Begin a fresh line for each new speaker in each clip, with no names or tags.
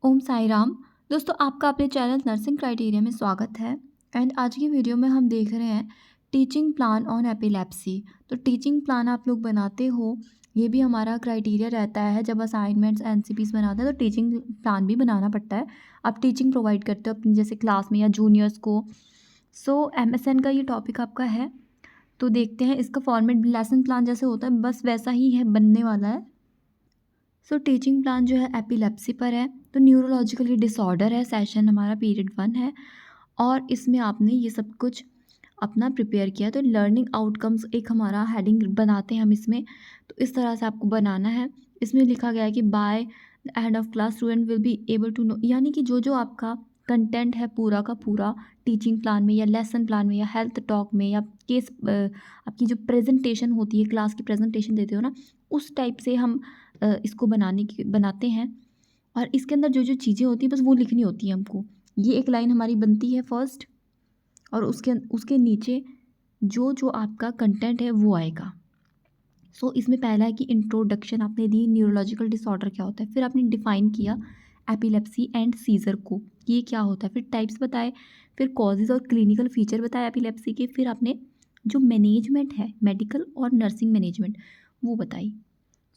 ओम साई राम। दोस्तों, आपका अपने चैनल नर्सिंग क्राइटेरिया में स्वागत है। एंड आज की वीडियो में हम देख रहे हैं टीचिंग प्लान ऑन एपिलेप्सी। तो टीचिंग प्लान आप लोग बनाते हो, ये भी हमारा क्राइटेरिया रहता है। जब असाइनमेंट्स एनसीपीस बनाते हैं तो टीचिंग प्लान भी बनाना पड़ता है। आप टीचिंग प्रोवाइड करते हो अपनी जैसे क्लास में या जूनियर्स को। सो एमएसएन का ये टॉपिक आपका है। तो देखते हैं इसका फॉर्मेट लेसन प्लान जैसे होता है बस वैसा ही है, बनने वाला है। सो टीचिंग प्लान जो है एपिलेप्सी पर है। तो न्यूरोलॉजिकल डिसऑर्डर है, सेशन हमारा पीरियड 1 है और इसमें आपने ये सब कुछ अपना प्रिपेयर किया। तो लर्निंग आउटकम्स एक हमारा हेडिंग बनाते हैं हम इसमें। तो इस तरह से आपको बनाना है। इसमें लिखा गया है कि by the end of class student will be able to know, यानी कि जो जो आपका कंटेंट है पूरा का पूरा टीचिंग प्लान में या लेसन प्लान में या हेल्थ टॉक में या केस आपकी जो प्रेजेंटेशन होती है, क्लास की प्रेजेंटेशन देते हो ना, उस टाइप से हम इसको बनाते हैं। और इसके अंदर जो जो चीज़ें होती हैं बस वो लिखनी होती है हमको। ये एक लाइन हमारी बनती है फर्स्ट, और उसके उसके नीचे जो जो आपका कंटेंट है वो आएगा। सो इसमें पहला है कि इंट्रोडक्शन आपने दी, न्यूरोलॉजिकल डिसऑर्डर क्या होता है। फिर आपने डिफाइन किया एपिलेप्सी एंड सीजर को, ये क्या होता है। फिर टाइप्स बताए, फिर कॉजेज़ और क्लिनिकल फीचर बताए एपिलेप्सी के। फिर आपने जो मैनेजमेंट है, मेडिकल और नर्सिंग मैनेजमेंट, वो बताई।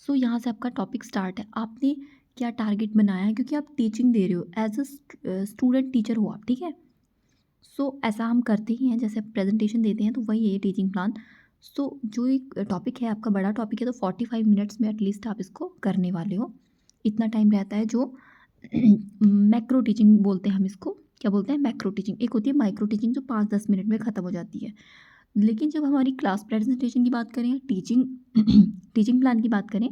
सो यहाँ से आपका टॉपिक स्टार्ट है। आपने क्या टारगेट बनाया है, क्योंकि आप टीचिंग दे रहे हो, एज अ स्टूडेंट टीचर हो आप, ठीक है। सो ऐसा हम करते ही हैं, जैसे प्रेजेंटेशन देते हैं तो वही है ये टीचिंग प्लान। सो जो एक टॉपिक है आपका, बड़ा टॉपिक है, तो 45 मिनट्स में एटलीस्ट आप इसको करने वाले हो। इतना टाइम रहता है जो मैक्रो टीचिंग बोलते हैं हम इसको। क्या बोलते हैं? Macro teaching. एक होती है माइक्रो टीचिंग जो 5-10 मिनट में ख़त्म हो जाती है। लेकिन जब हमारी क्लास प्रेजेंटेशन की बात करें, टीचिंग टीचिंग प्लान की बात करें,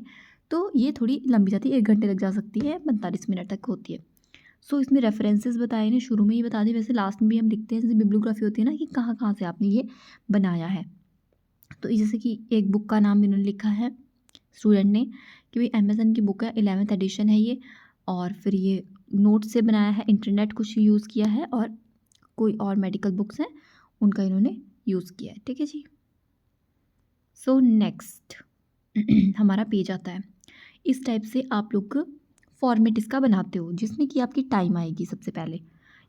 तो ये थोड़ी लंबी जाती है, 1 घंटे लग जा सकती है, 45 मिनट तक होती है। सो इसमें रेफरेंसेस बताए ने, शुरू में ही बता दी, वैसे लास्ट में भी हम लिखते हैं, जैसे बिब्लियोग्राफी होती है ना, कि कहाँ कहाँ से आपने ये बनाया है। तो जैसे कि एक बुक का नाम इन्होंने लिखा है स्टूडेंट ने कि भाई अमेजन की बुक है, 11th एडिशन है ये। और फिर ये नोट से बनाया है, इंटरनेट कुछ यूज़ किया है, और कोई और मेडिकल बुक्स हैं उनका इन्होंने यूज़ किया है, ठीक है जी। सो नेक्स्ट हमारा पेज आता है। इस टाइप से आप लोग फॉर्मेट इसका बनाते हो, जिसमें कि आपकी टाइम आएगी सबसे पहले।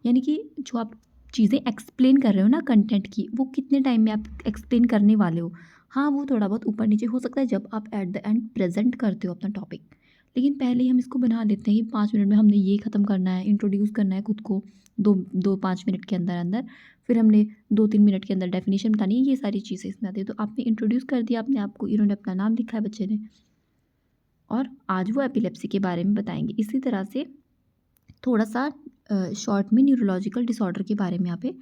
यानी कि जो आप चीज़ें एक्सप्लेन कर रहे हो ना कंटेंट की, वो कितने टाइम में आप एक्सप्लेन करने वाले हो। हाँ, वो थोड़ा बहुत ऊपर नीचे हो सकता है जब आप एट द एंड प्रेजेंट करते हो अपना टॉपिक। लेकिन पहले ही हम इसको बना लेते हैं कि 5 मिनट में हमने ये ख़त्म करना है, इंट्रोड्यूस करना है खुद को, 5 मिनट के अंदर अंदर। फिर हमने 2-3 मिनट के अंदर डेफिनेशन बतानी है, ये सारी चीज़ें इसमें आती है। तो आपने इंट्रोड्यूस कर दिया अपने आप को, इन्होंने अपना नाम लिखा है बच्चे ने, और आज वो एपिलेप्सी के बारे में बताएंगे। इसी तरह से थोड़ा सा शॉर्ट में न्यूरोलॉजिकल डिसऑर्डर के बारे में यहाँ पे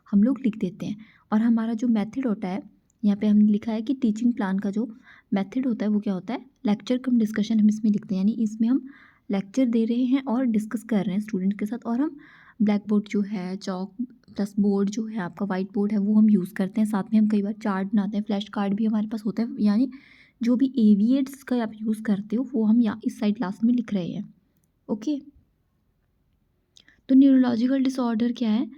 हम लोग लिख देते हैं। और हमारा जो मेथड होता है, यहाँ पे हमने लिखा है कि टीचिंग प्लान का जो मेथड होता है वो क्या होता है, लेक्चर कम डिस्कशन हम इसमें लिखते हैं। यानी इसमें हम लेक्चर दे रहे हैं और डिस्कस कर रहे हैं स्टूडेंट के साथ, और हम ब्लैक बोर्ड जो है, चौक प्लस बोर्ड जो है आपका, वाइट बोर्ड है, वो हम यूज़ करते हैं। साथ में हम कई बार चार्ट बनाते हैं, फ्लैश कार्ड भी हमारे पास होता है। यानी जो भी एविएट्स का आप यूज़ करते हो वो हम यहाँ इस साइड लास्ट में लिख रहे हैं, ओके। तो न्यूरोलॉजिकल डिसऑर्डर क्या है,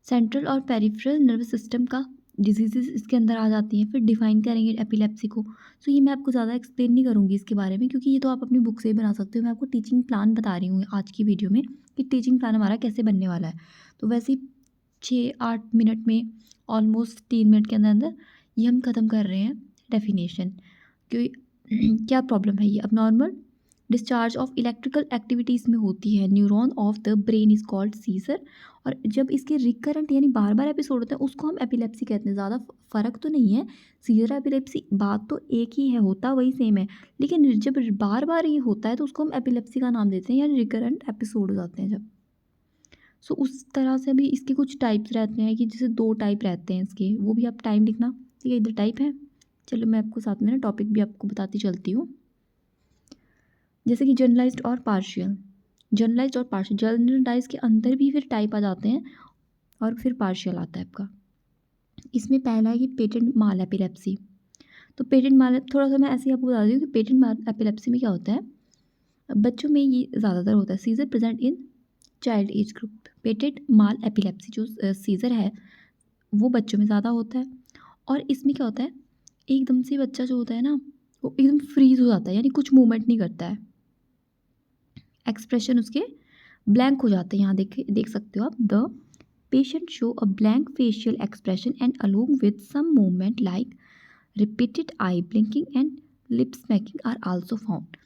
सेंट्रल और पेरिफेरल नर्वस सिस्टम का डिजीजेस इसके अंदर आ जाती हैं। फिर डिफाइन करेंगे एपिलेप्सी को। सो ये मैं आपको ज़्यादा एक्सप्लेन नहीं करूँगी इसके बारे में, क्योंकि ये तो आप अपनी बुक से ही बना सकते हो। मैं आपको टीचिंग प्लान बता रही हूँ आज की वीडियो में कि टीचिंग प्लान हमारा कैसे बनने वाला है। तो वैसे ही 6-8 मिनट में, ऑलमोस्ट 3 मिनट के अंदर अंदर ये हम ख़त्म कर रहे हैं डेफिनेशन। क्योंकि क्या प्रॉब्लम है, ये अब normal discharge of electrical activities में होती है, neuron of the brain is called seizure. और जब इसके रिकरेंट यानी बार बार एपिसोड होता है उसको हम एपिलेप्सी कहते हैं। ज़्यादा फ़र्क तो नहीं है, सीजर एपिलेप्सी बात तो एक ही है, होता वही सेम है। लेकिन जब बार बार ये होता है तो उसको हम एपिलेप्सी का नाम देते हैं, यानी रिकरेंट एपिसोड हो जाते हैं जब। सो उस तरह से भी इसके कुछ टाइप्स रहते हैं, कि जैसे 2 टाइप रहते हैं इसके, वो भी आप टाइम लिखना, ठीक है। इधर टाइप है, चलो मैं आपको साथ में ना टॉपिक भी आपको बताती चलती हूँ। जैसे कि जनरलाइज्ड और पार्शियल। जनरलाइज्ड और पार्शियल, जनरलाइज के अंदर भी फिर टाइप आ जाते हैं, और फिर पार्शियल आता है आपका। इसमें पहला है कि पेटेंट माल एपिलेप्सी। तो पेटेंट माल, थोड़ा सा मैं ऐसे ही आपको बता दूँ कि पेटेंट माल एपिलेप्सी में क्या होता है, बच्चों में ये ज़्यादातर होता है। Seizure present in child age group. Petit mal epilepsy जो सीजर है वो बच्चों में ज़्यादा होता है। और इसमें क्या होता है, एकदम से बच्चा जो होता है ना, वो एकदम फ्रीज हो जाता है, यानी कुछ मूवमेंट नहीं करता है, एक्सप्रेशन उसके ब्लैंक हो जाते हैं। यहाँ देख सकते हो आप, the patient show a blank facial expression and along with some movement like repeated eye blinking and lip smacking are also found.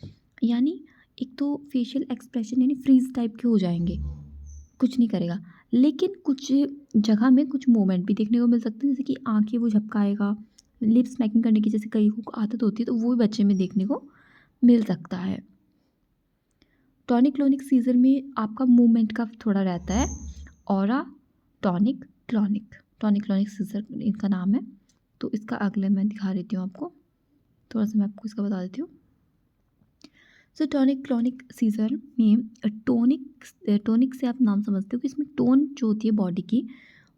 यानी एक तो फेशियल एक्सप्रेशन यानी फ्रीज टाइप के हो जाएंगे, कुछ नहीं करेगा, लेकिन कुछ जगह में कुछ मूवमेंट भी देखने को मिल सकते हैं, जैसे कि आंखें वो झपकाएगा, लिप स्मैकिंग करने की जैसे कई को आदत होती है, तो वो भी बच्चे में देखने को मिल सकता है। टॉनिक क्लोनिक सीजर में आपका मूवमेंट का थोड़ा रहता है। Aura tonic clonic, tonic clonic scissor इनका नाम है। तो इसका अगले मैं दिखा देती हूँ आपको, थोड़ा सा मैं आपको इसका बता देती हूँ। सो टॉनिक क्लोनिक सीजर में टोनिक से आप नाम समझते हो कि इसमें टोन जो होती है बॉडी की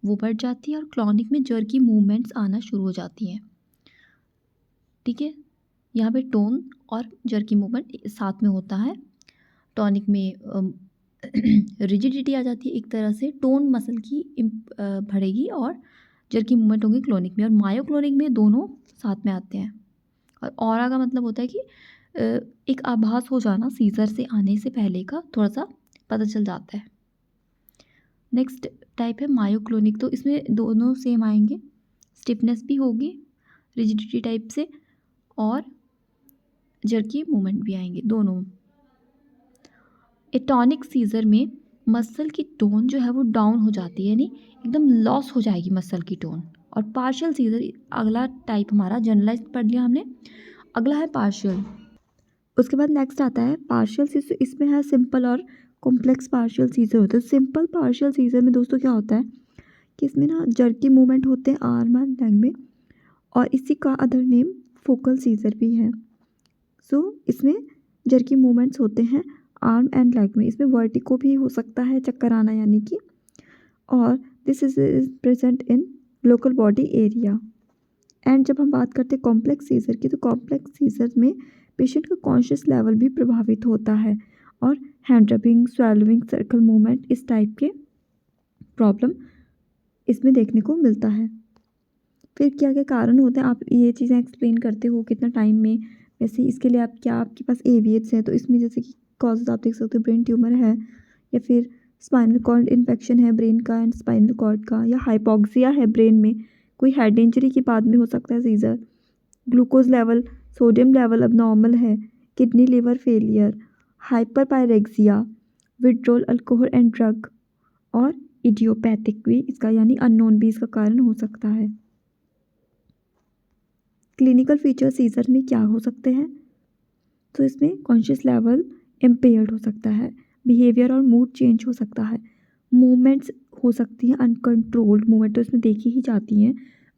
वो बढ़ जाती है, और क्लोनिक में जर्की मूवमेंट्स आना शुरू हो जाती हैं। ठीक है, यहाँ पे टोन और जर्की मूवमेंट साथ में होता है। टॉनिक में रिजिडिटी आ जाती है एक तरह से, टोन मसल की बढ़ेगी और जर्की मूवमेंट होंगे क्लोनिक में, और मायोक्लोनिक में दोनों साथ में आते हैं। और ऑरा का मतलब होता है कि एक आभास हो जाना सीजर से आने से पहले का थोड़ा सा पता चल जाता है। नेक्स्ट टाइप है मायोक्लोनिक, तो इसमें दोनों सेम आएंगे, स्टिफनेस भी होगी रिजिडिटी टाइप से, और जर्की मूवमेंट भी आएंगे दोनों। टॉनिक सीजर में मसल की टोन जो है वो डाउन हो जाती है, यानी एकदम लॉस हो जाएगी मसल की टोन। और पार्शियल सीजर अगला टाइप हमारा, जनरलाइज पढ़ लिया हमने, अगला है पार्शियल। उसके बाद नेक्स्ट आता है पार्शियल सीजर। इसमें है सिंपल और कॉम्प्लेक्स पार्शियल सीजर होते हैं। सिंपल पार्शियल सीजर में दोस्तों क्या होता है कि इसमें ना जर्की मूवमेंट होते हैं आर्म एंड लेग में, और इसी का अदर नेम फोकल सीजर भी है। सो इसमें जर्की मूवमेंट्स होते हैं आर्म एंड लेग में। इसमें वर्टिको भी हो सकता है, चक्कर आना यानी कि, और this is present in local body area. And जब हम बात करते हैं कॉम्प्लेक्स सीजर की, तो कॉम्प्लेक्स सीजर में पेशेंट का कॉन्शियस लेवल भी प्रभावित होता है, और हैंड रबिंग, स्वेलविंग, सर्कल मूवमेंट, इस टाइप के प्रॉब्लम इसमें देखने को मिलता है। फिर क्या क्या कारण होते हैं, आप ये चीज़ें एक्सप्लेन करते हो कितना टाइम में, वैसे इसके लिए आप क्या आपके पास एवीएट्स है, तो इसमें जैसे कि कॉजेज आप देख सकते हो, ब्रेन ट्यूमर है, या फिर स्पाइनल कॉर्ड इन्फेक्शन है ब्रेन का एंड स्पाइनल कॉर्ड का, या हाइपोक्सिया है ब्रेन में, कोई हेड इंजरी के बाद में हो सकता है seizure, glucose level, sodium level अब नॉर्मल है, kidney liver failure, hyperpyrexia, withdrawal alcohol and drug, और इडियोपैथिक भी इसका यानी अननोन भी इसका कारण हो सकता है। क्लिनिकल फीचर सीजर में क्या हो सकते हैं, तो इसमें कॉन्शियस लेवल इम्पेयर्ड हो सकता है, बिहेवियर और मूड चेंज हो सकता है, मूवमेंट्स हो सकती हैं अनकंट्रोल्ड मूवमेंट, तो इसमें देखी ही जाती हैं,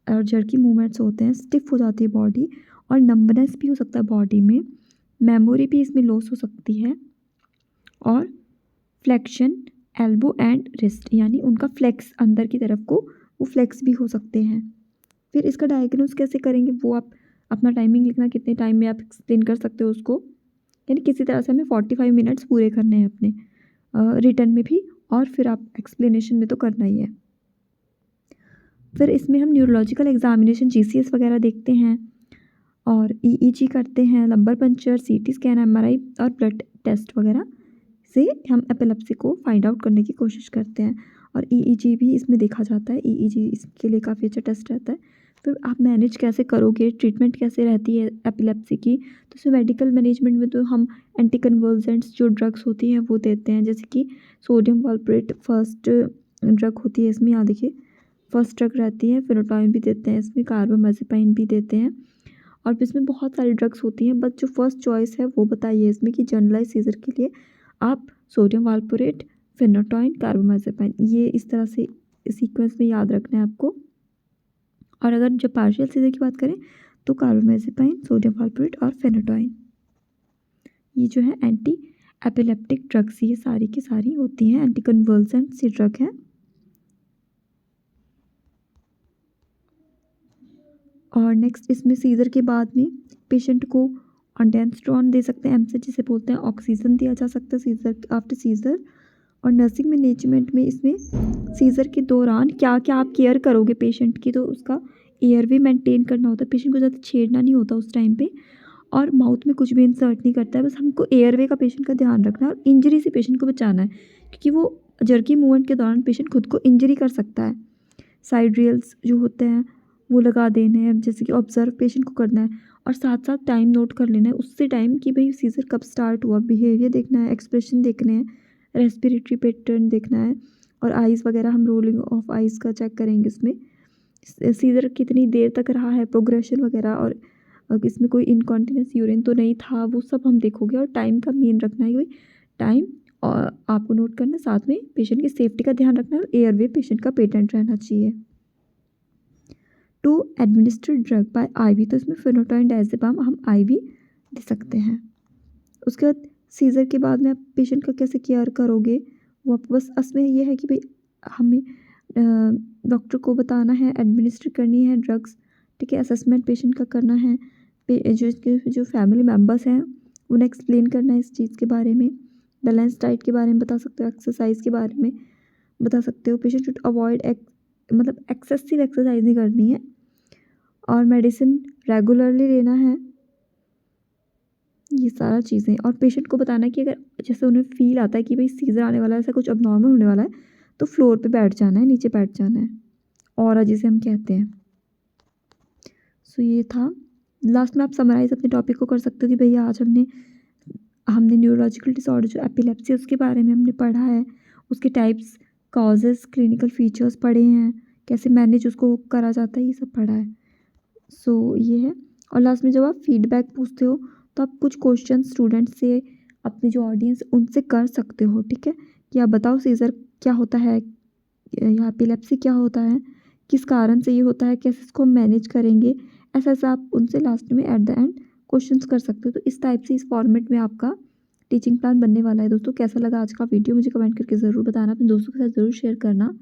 और जर्की मूवमेंट्स होते हैं, स्टिफ हो जाती है बॉडी, और नंबनेस भी हो सकता है बॉडी में, मेमोरी भी इसमें लॉस हो सकती है, और फ्लेक्शन एल्बो एंड रिस्ट, यानी उनका फ्लेक्स अंदर की तरफ को वो फ्लेक्स भी हो सकते हैं। फिर इसका डायग्नोस कैसे करेंगे, वो आप अपना टाइमिंग लिखना, कितने टाइम में आप एक्सप्लेन कर सकते हो उसको, यानी किसी तरह से हमें 45 मिनट्स पूरे करने हैं अपने रिटर्न में भी, और फिर आप एक्सप्लेनेशन में तो करना ही है। फिर इसमें हम न्यूरोलॉजिकल एग्जामिनेशन जीसीएस वगैरह देखते हैं, और ईईजी करते हैं, lumbar puncture, CT scan, MRI और ब्लड टेस्ट वगैरह से हम एपिलेप्सी को फाइंड आउट करने की कोशिश करते हैं, और ईईजी भी इसमें देखा जाता है। ईईजी इसके लिए काफ़ी अच्छा टेस्ट रहता है। फिर आप मैनेज कैसे करोगे, ट्रीटमेंट कैसे रहती है एपिलेप्सी की, तो इसमें मेडिकल मैनेजमेंट में तो हम एंटी कन्वल्सेंट्स जो ड्रग्स होती हैं वो देते हैं, जैसे कि सोडियम वॉल्प्रेट फर्स्ट ड्रग होती है इसमें, यहाँ देखिए फर्स्ट ड्रग रहती है, फेनोटॉइन भी देते हैं इसमें, कार्बामाज़ेपाइन भी देते हैं, और इसमें बहुत सारी ड्रग्स होती हैं, बट जो फर्स्ट चॉइस है वो बताइए इसमें कि जनरलाइज सीजर के लिए आप सोडियम वॉल्प्रेट, फेनोटॉइन, कार्बामाज़ेपाइन, ये इस तरह से सीक्वेंस में याद रखना है आपको। और अगर जब पार्शियल सीजर की बात करें तो कार्बामाज़ेपाइन, सोडियम वॉल्प्रेट और फेनोटॉइन, ये जो है एंटी एपिलेप्टिक ड्रग्स, ये सारी की सारी होती हैं, एंटी कन्वल्सेंट्स ये ड्रग हैं। और नेक्स्ट इसमें सीजर के बाद में पेशेंट को ऑन्डेंस्ट्रॉन दे सकते हैं, एमसी जिसे बोलते हैं, ऑक्सीजन दिया जा सकता है सीजर आफ्टर सीजर। और नर्सिंग मैनेजमेंट में इसमें सीजर के दौरान क्या क्या आप केयर करोगे पेशेंट की, तो उसका एयरवे मेंटेन करना होता है, पेशेंट को ज़्यादा छेड़ना नहीं होता उस टाइम पे, और माउथ में कुछ भी इंसर्ट नहीं करता है, बस हमको एयरवे का पेशेंट का ध्यान रखना है, और इंजरी से पेशेंट को बचाना है, क्योंकि वो जर्की मूवमेंट के दौरान पेशेंट खुद को इंजरी कर सकता है। साइड रेल्स जो होते हैं वो लगा देने हैं, जैसे कि ऑब्जर्व पेशेंट को करना है और साथ साथ टाइम नोट कर लेना है, उससे टाइम कि भाई सीजर कब स्टार्ट हुआ, बिहेवियर देखना है, एक्सप्रेशन देखने हैं, रेस्पिरेटरी पैटर्न देखना है और आइज़ वगैरह हम रोलिंग ऑफ आइज़ का चेक करेंगे इसमें। सीजर कितनी देर तक रहा है, प्रोग्रेशन वगैरह, और इसमें कोई इनकॉन्टिनेंस यूरिन तो नहीं था, वो सब हम देखोगे। और टाइम का मेन रखना है, टाइम और आपको नोट करना है, साथ में पेशेंट की सेफ्टी का ध्यान रखना है और एयरवे पेशेंट का पेटेंट रहना चाहिए। To administer drug by IV, तो इसमें फेनोटोइन डायज़ेपाम हम आईवी दे सकते हैं। उसके बाद सीजर के बाद में आप पेशेंट का कैसे केयर करोगे, वो आपको बस इसमें ये है कि भाई हमें डॉक्टर को बताना है, एडमिनिस्टर करनी है ड्रग्स, ठीक है। असेसमेंट पेशेंट का करना है, जो इसके जो फैमिली मेम्बर्स हैं उन्हें एक्सप्लेन करना है इस चीज़ के बारे में। बैलेंस डाइट के बारे में बता सकते हो, एक्सरसाइज के बारे में बता सकते हो। पेशेंट शुड अवॉइड मतलब एक्सेसिव एक्सरसाइज नहीं करनी है और मेडिसिन रेगुलरली लेना है, ये सारा चीज़ें। और पेशेंट को बताना है कि अगर जैसे उन्हें फील आता है कि भाई सीज़र आने वाला है, ऐसा कुछ अबनॉर्मल होने वाला है, तो फ्लोर पे बैठ जाना है, नीचे बैठ जाना है, और जिसे हम कहते हैं। सो ये था। लास्ट में आप समराइज़ अपने टॉपिक को कर सकते हो कि भैया आज हमने न्यूरोलॉजिकल डिसऑर्डर जो एपिलेप्सी उसके बारे में हमने पढ़ा है, उसके टाइप्स, कॉजेज़, क्लिनिकल फीचर्स पढ़े हैं, कैसे मैनेज उसको करा जाता है, ये सब पढ़ा है। सो ये है। और लास्ट में जब आप फीडबैक पूछते हो तो आप कुछ क्वेश्चन स्टूडेंट से, अपने जो ऑडियंस उनसे कर सकते हो, ठीक है। कि आप बताओ सीज़र क्या होता है या एपिलेप्सी क्या होता है, किस कारण से ये होता है, कैसे इसको मैनेज करेंगे, ऐसा ऐसा आप उनसे लास्ट में एट द एंड क्वेश्चंस कर सकते हो। तो इस टाइप से इस फॉर्मेट में आपका टीचिंग प्लान बनने वाला है। दोस्तों कैसा लगा आज का वीडियो मुझे कमेंट करके ज़रूर बताना, अपने दोस्तों के साथ ज़रूर शेयर करना,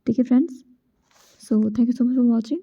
ठीक है friends. So thank you so much for watching.